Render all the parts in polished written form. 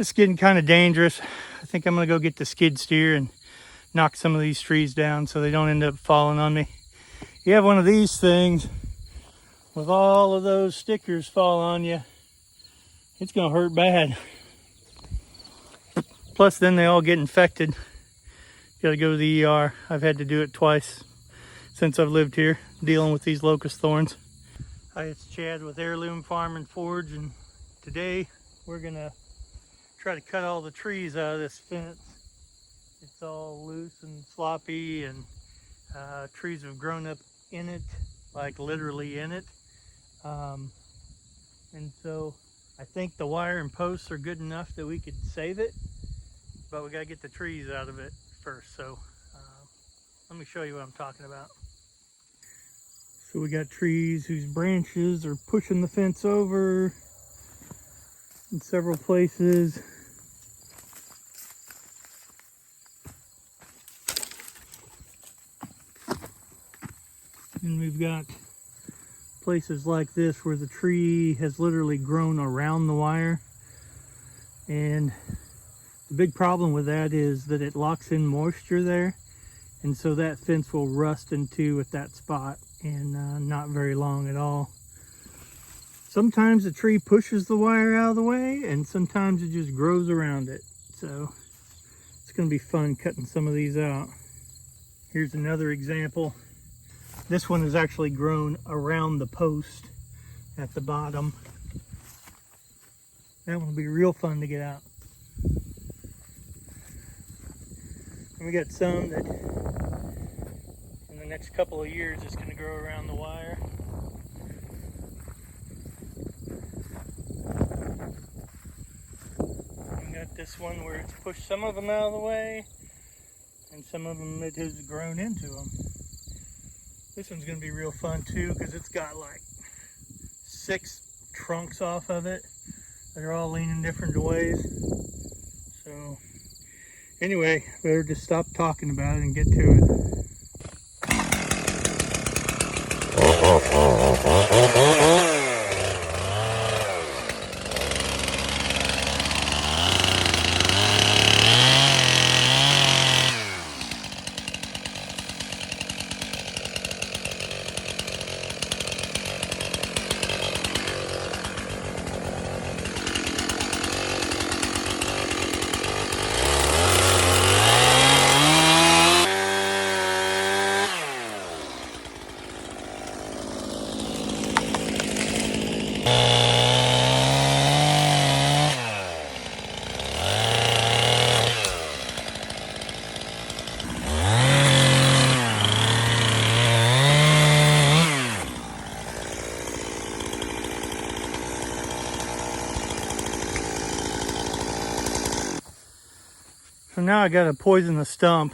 It's getting kind of dangerous. I think I'm gonna go get the skid steer and knock some of these trees down so they don't end up falling on me. You have one of these things with all of those stickers fall on you, it's gonna hurt bad. Plus then they all get infected. You gotta go to the ER. I've had to do it twice since I've lived here, dealing with these locust thorns. Hi, it's Chad with Heirloom Farm and Forge, and today we're gonna try to cut all the trees out of this fence. It's all loose and sloppy, and trees have grown up in it, like literally in it. And so I think the wire and posts are good enough that we could save it, but we gotta get the trees out of it first. So let me show you what I'm talking about. So we got trees whose branches are pushing the fence over in several places. And we've got places like this where the tree has literally grown around the wire. And the big problem with that is that it locks in moisture there. And so that fence will rust into at that spot and not very long at all. Sometimes the tree pushes the wire out of the way, and sometimes it just grows around it. So it's going to be fun cutting some of these out. Here's another example. This one has actually grown around the post at the bottom. That one will be real fun to get out. And we got some that in the next couple of years is going to grow around the wire. We got this one where it's pushed some of them out of the way, and some of them it has grown into them. This one's going to be real fun too, because it's got like 6 trunks off of it that are all leaning different ways. So anyway, better just stop talking about it and get to it. So now I got to poison the stump,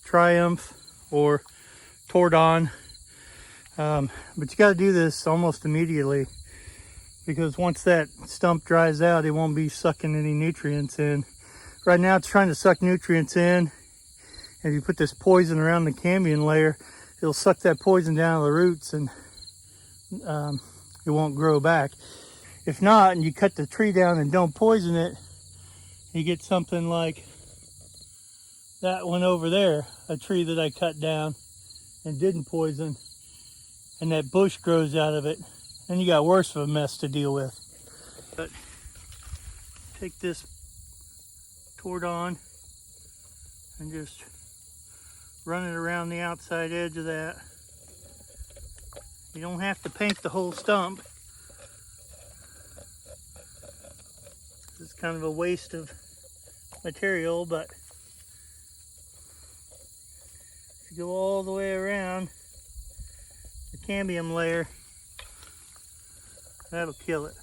Triumph or Tordon, but you got to do this almost immediately, because once that stump dries out, it won't be sucking any nutrients in. Right now it's trying to suck nutrients in. If you put this poison around the cambium layer, it'll suck that poison down to the roots, and it won't grow back. If not, and you cut the tree down and don't poison it, you get something like that one over there, a tree that I cut down and didn't poison, and that bush grows out of it, and you got worse of a mess to deal with. But take this Tordon and just run it around the outside edge of that. You don't have to paint the whole stump. It's kind of a waste of material, but if you go all the way around the cambium layer, that'll kill it.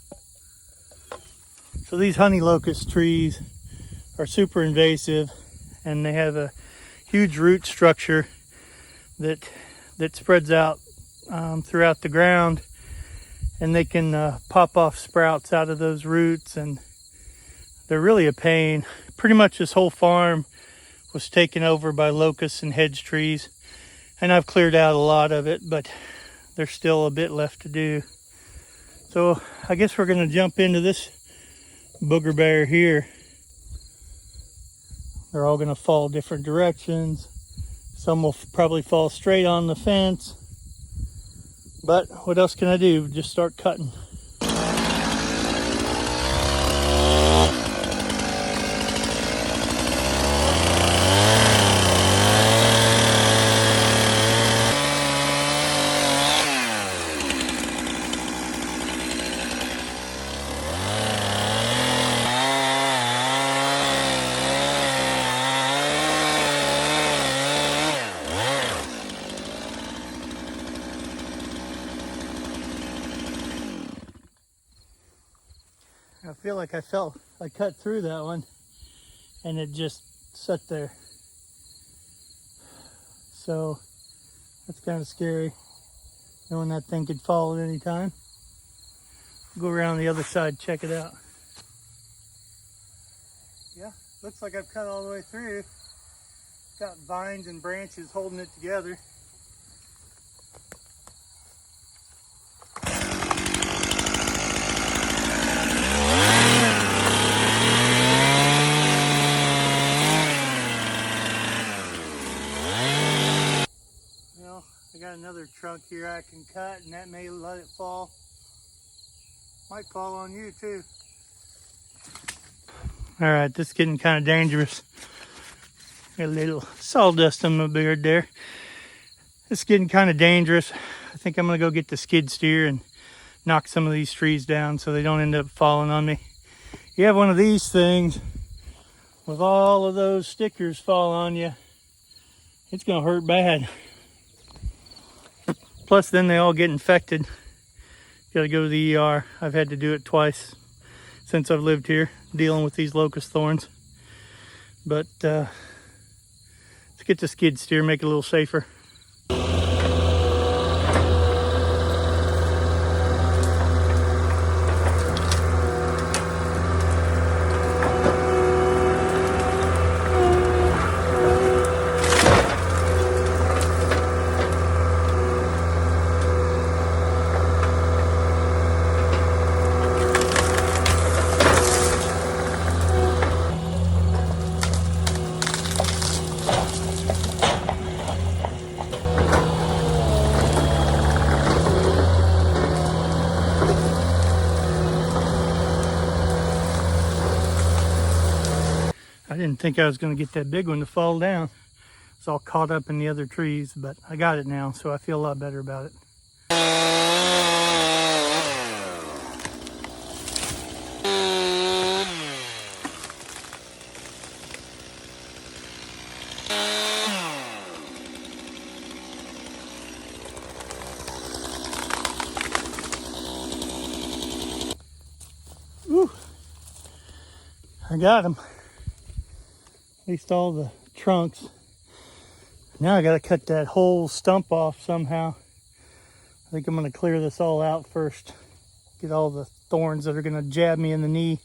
So these honey locust trees are super invasive, and they have a huge root structure that spreads out throughout the ground, and they can pop off sprouts out of those roots, and they're really a pain. Pretty much this whole farm was taken over by locusts and hedge trees, and I've cleared out a lot of it, but there's still a bit left to do. So I guess we're going to jump into this booger bear here. They're all gonna fall different directions. Some will probably fall straight on the fence. But what else can I do? Just start cutting. I feel like I cut through that one and it just sat there. So that's kind of scary, knowing that thing could fall at any time. Go around the other side, check it out. Yeah, looks like I've cut all the way through. Got vines and branches holding it together. I got another trunk here I can cut, and that may let it fall. Might fall on you too. All right, this is getting kind of dangerous. Got a little sawdust on my beard there. It's getting kind of dangerous. I think I'm gonna go get the skid steer and knock some of these trees down so they don't end up falling on me. You have one of these things with all of those stickers fall on you, it's gonna hurt bad. Plus then they all get infected. Gotta go to the ER. I've had to do it twice since I've lived here, dealing with these locust thorns. But let's get the skid steer, make it a little safer. I didn't think I was going to get that big one to fall down. It's all caught up in the other trees, but I got it now, so I feel a lot better about it. Woo! I got him. At least all the trunks. Now I gotta cut that whole stump off somehow. I think I'm gonna clear this all out first. Get all the thorns that are gonna jab me in the knee,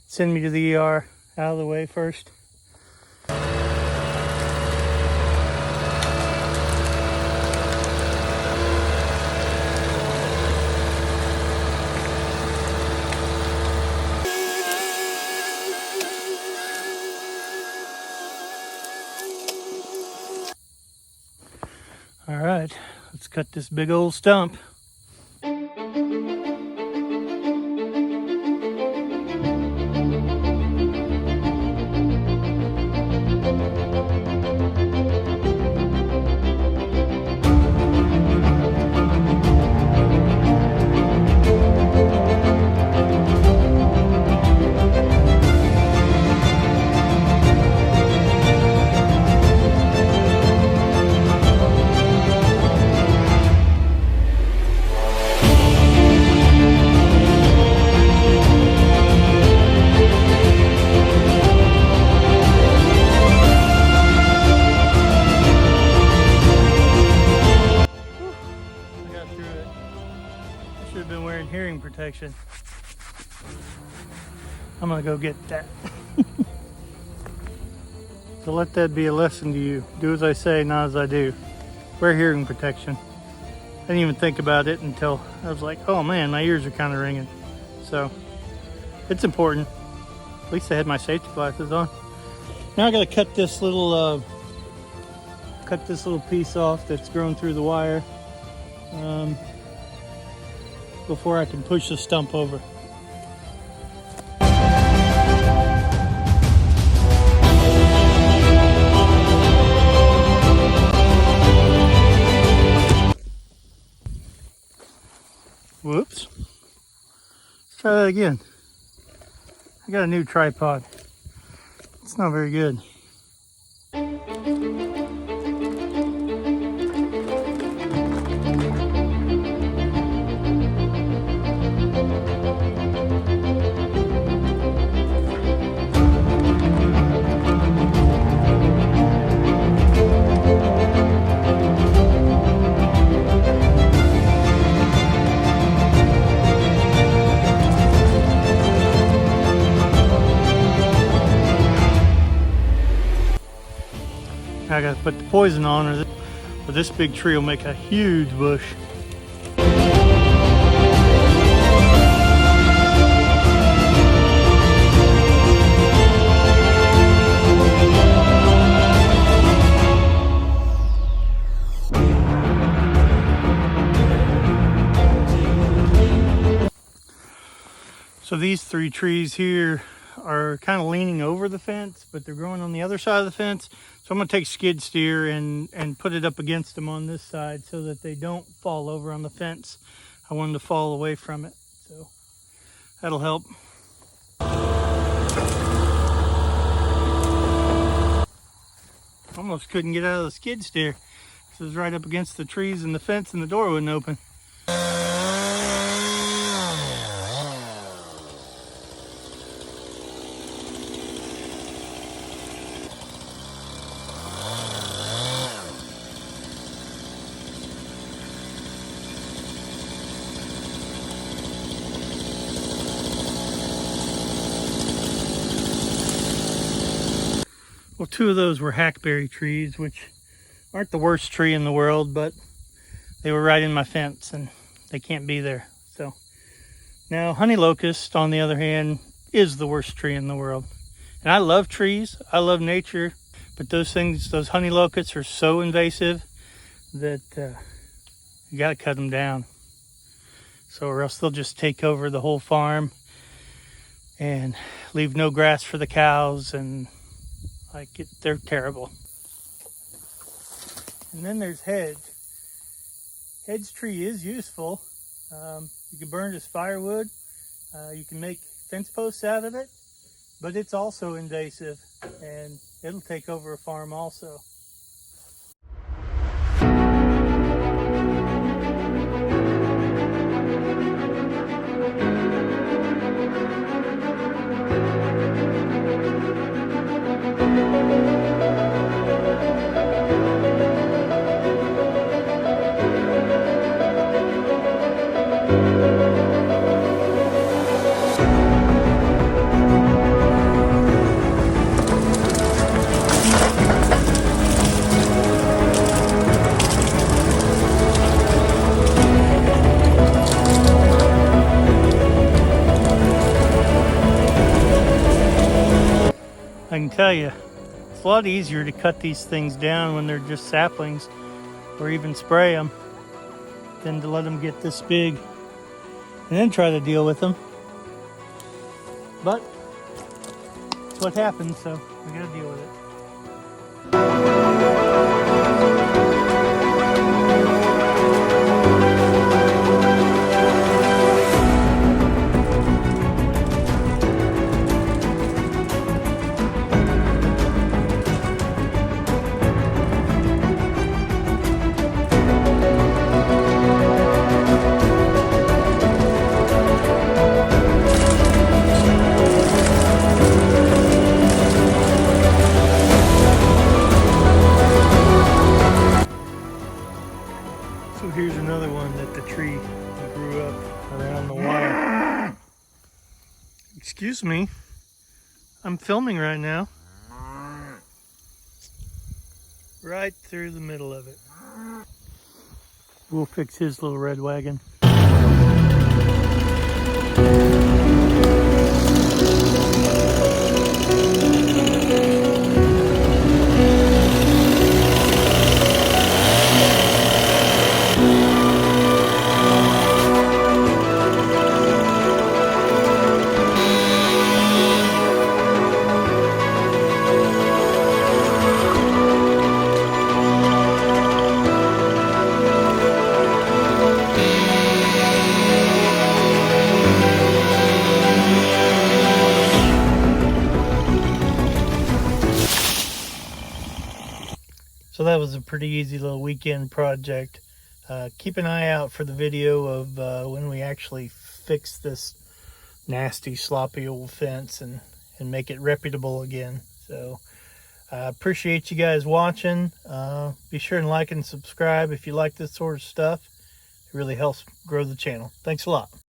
send me to the ER out of the way first. All right, let's cut this big old stump. Hearing protection. I'm gonna go get that. So let that be a lesson to you. Do as I say, not as I do. Wear hearing protection. I didn't even think about it until I was like, oh man, my ears are kind of ringing. So it's important. At least I had my safety glasses on. Now I gotta cut this little piece off that's grown through the wire before I can push the stump over. Whoops. Let's try that again. I got a new tripod. It's not very good. I gotta put the poison on, or this big tree will make a huge bush. So these 3 trees here are kind of leaning over the fence, but they're growing on the other side of the fence. So I'm going to take skid steer and put it up against them on this side so that they don't fall over on the fence. I want them to fall away from it, so that'll help. Almost couldn't get out of the skid steer. This was right up against the trees and the fence, and the door wouldn't open. Well, 2 of those were hackberry trees, which aren't the worst tree in the world, but they were right in my fence and they can't be there. So now honey locust, on the other hand, is the worst tree in the world. And I love trees, I love nature, but those honey locusts are so invasive that you gotta cut them down. So or else they'll just take over the whole farm and leave no grass for the cows, and they're terrible. And then there's hedge. Hedge tree is useful. You can burn it as firewood. You can make fence posts out of it, but it's also invasive and it'll take over a farm also. I can tell you, it's a lot easier to cut these things down when they're just saplings, or even spray them, than to let them get this big and then try to deal with them. But it's what happens, so we gotta deal with it. So here's another one that the tree grew up around the wire. Excuse me, I'm filming right now. Right through the middle of it. We'll fix his little red wagon. that was a pretty easy little weekend project. Keep an eye out for the video of when we actually fix this nasty, sloppy old fence and make it reputable again. So I appreciate you guys watching. Be sure and like and subscribe if you like this sort of stuff. It really helps grow the channel. Thanks a lot.